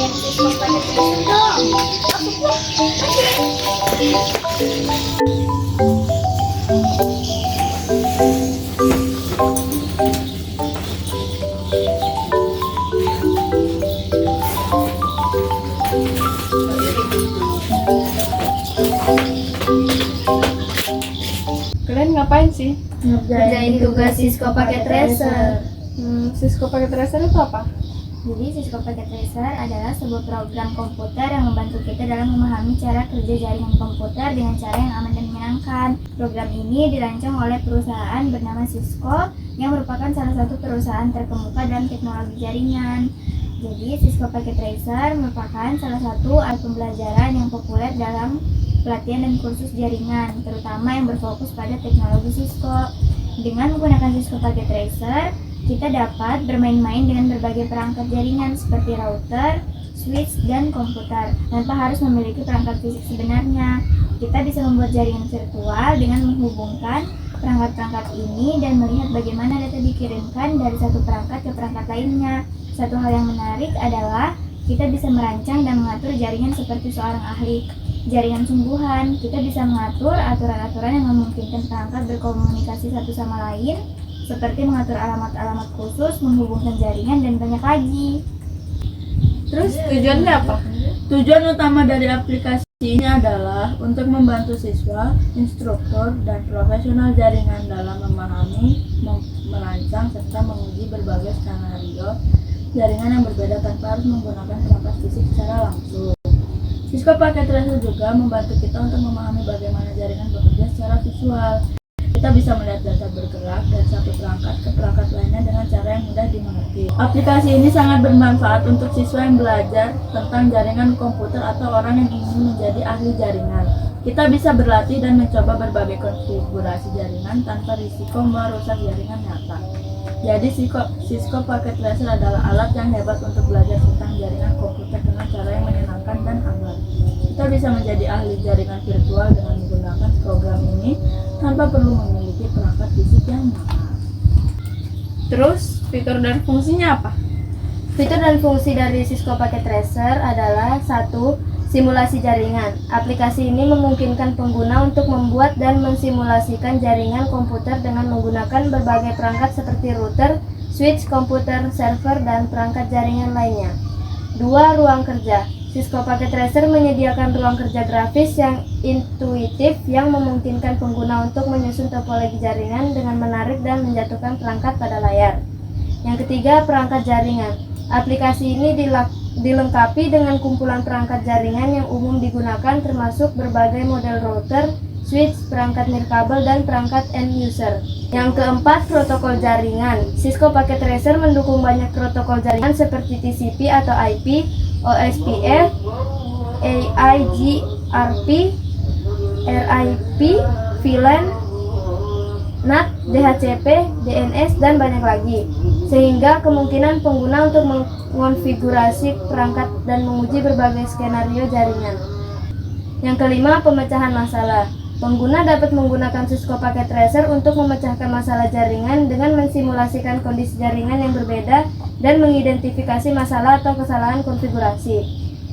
yang Cisco pakai tracer dong. Kalian ngapain sih? Ngerjain tugas Cisco pakai tracer. Cisco pakai tracer itu apa? Jadi Cisco Packet Tracer adalah sebuah program komputer yang membantu kita dalam memahami cara kerja jaringan komputer dengan cara yang aman dan menyenangkan. Program ini dirancang oleh perusahaan bernama Cisco yang merupakan salah satu perusahaan terkemuka dalam teknologi jaringan. Jadi Cisco Packet Tracer merupakan salah satu alat pembelajaran yang populer dalam pelatihan dan kursus jaringan, terutama yang berfokus pada teknologi Cisco. Dengan menggunakan Cisco Packet Tracer, kita dapat bermain-main dengan berbagai perangkat jaringan seperti router, switch, dan komputer tanpa harus memiliki perangkat fisik sebenarnya. Kita bisa membuat jaringan virtual dengan menghubungkan perangkat-perangkat ini dan melihat bagaimana data dikirimkan dari satu perangkat ke perangkat lainnya. Satu hal yang menarik adalah kita bisa merancang dan mengatur jaringan seperti seorang ahli jaringan sungguhan. Kita bisa mengatur aturan-aturan yang memungkinkan perangkat berkomunikasi satu sama lain, seperti mengatur alamat-alamat khusus, menghubungkan jaringan, dan banyak lagi. Terus tujuannya apa? Tujuan utama dari aplikasi ini adalah untuk membantu siswa, instruktur, dan profesional jaringan dalam memahami, merancang, serta menguji berbagai skenario jaringan yang berbeda tanpa harus menggunakan perangkat fisik secara langsung. Cisco Packet Tracer juga membantu kita untuk memahami bagaimana jaringan bekerja secara visual. Kita bisa melihat data bergerak dari satu perangkat ke perangkat lainnya dengan cara yang mudah dimengerti. Aplikasi ini sangat bermanfaat untuk siswa yang belajar tentang jaringan komputer atau orang yang ingin menjadi ahli jaringan. Kita bisa berlatih dan mencoba berbagai konfigurasi jaringan tanpa risiko merusak jaringan nyata. Jadi Cisco Packet Tracer adalah alat yang hebat untuk belajar tentang jaringan komputer dengan cara yang menyenangkan dan aman. Kita bisa menjadi ahli jaringan virtual dengan menggunakan program ini tanpa perlu memiliki perangkat fisik yang mahal. Terus fitur dan fungsinya apa? Fitur dan fungsi dari Cisco Packet Tracer adalah 1. Simulasi jaringan. Aplikasi ini memungkinkan pengguna untuk membuat dan mensimulasikan jaringan komputer dengan menggunakan berbagai perangkat seperti router, switch, komputer, server, dan perangkat jaringan lainnya. 2. Ruang kerja. Cisco Packet Tracer menyediakan ruang kerja grafis yang intuitif yang memungkinkan pengguna untuk menyusun topologi jaringan dengan menarik dan menjatuhkan perangkat pada layar. Yang ketiga, perangkat jaringan. Aplikasi ini dilengkapi dengan kumpulan perangkat jaringan yang umum digunakan termasuk berbagai model router, switch, perangkat nirkabel, dan perangkat end user. Yang keempat, protokol jaringan. Cisco Packet Tracer mendukung banyak protokol jaringan seperti TCP atau IP, OSPF, AIGRP, RIP, VLAN, NAT, DHCP, DNS, dan banyak lagi, sehingga kemungkinan pengguna untuk mengonfigurasi perangkat dan menguji berbagai skenario jaringan. Yang kelima, pemecahan masalah. Pengguna dapat menggunakan Cisco Packet Tracer untuk memecahkan masalah jaringan dengan mensimulasikan kondisi jaringan yang berbeda dan mengidentifikasi masalah atau kesalahan konfigurasi.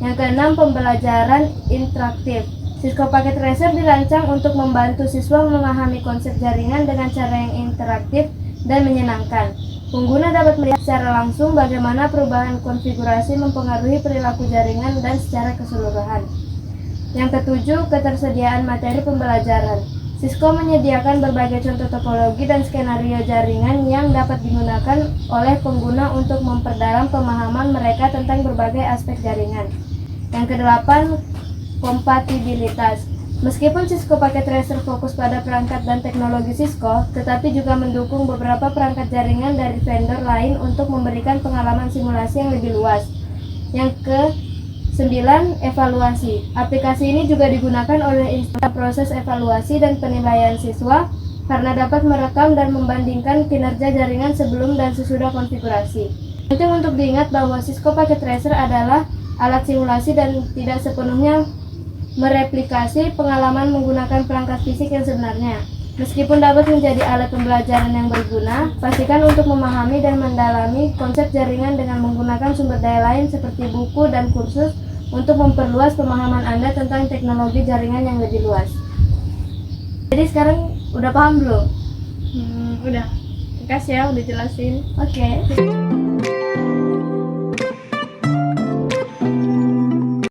Yang keenam, pembelajaran interaktif. Cisco Packet Tracer dirancang untuk membantu siswa memahami konsep jaringan dengan cara yang interaktif dan menyenangkan. Pengguna dapat melihat secara langsung bagaimana perubahan konfigurasi mempengaruhi perilaku jaringan dan secara keseluruhan. Yang ketujuh, ketersediaan materi pembelajaran. Cisco menyediakan berbagai contoh topologi dan skenario jaringan yang dapat digunakan oleh pengguna untuk memperdalam pemahaman mereka tentang berbagai aspek jaringan. Yang kedelapan, kompatibilitas. Meskipun Cisco Packet Tracer fokus pada perangkat dan teknologi Cisco, tetapi juga mendukung beberapa perangkat jaringan dari vendor lain untuk memberikan pengalaman simulasi yang lebih luas. Yang ke-9, evaluasi. Aplikasi ini juga digunakan oleh instansi proses evaluasi dan penilaian siswa karena dapat merekam dan membandingkan kinerja jaringan sebelum dan sesudah konfigurasi. Penting untuk diingat bahwa Cisco Packet Tracer adalah alat simulasi dan tidak sepenuhnya mereplikasi pengalaman menggunakan perangkat fisik yang sebenarnya. Meskipun dapat menjadi alat pembelajaran yang berguna, pastikan untuk memahami dan mendalami konsep jaringan dengan menggunakan sumber daya lain seperti buku dan kursus untuk memperluas pemahaman Anda tentang teknologi jaringan yang lebih luas. Jadi sekarang udah paham belum? Udah. Makasih ya udah jelasin. Oke.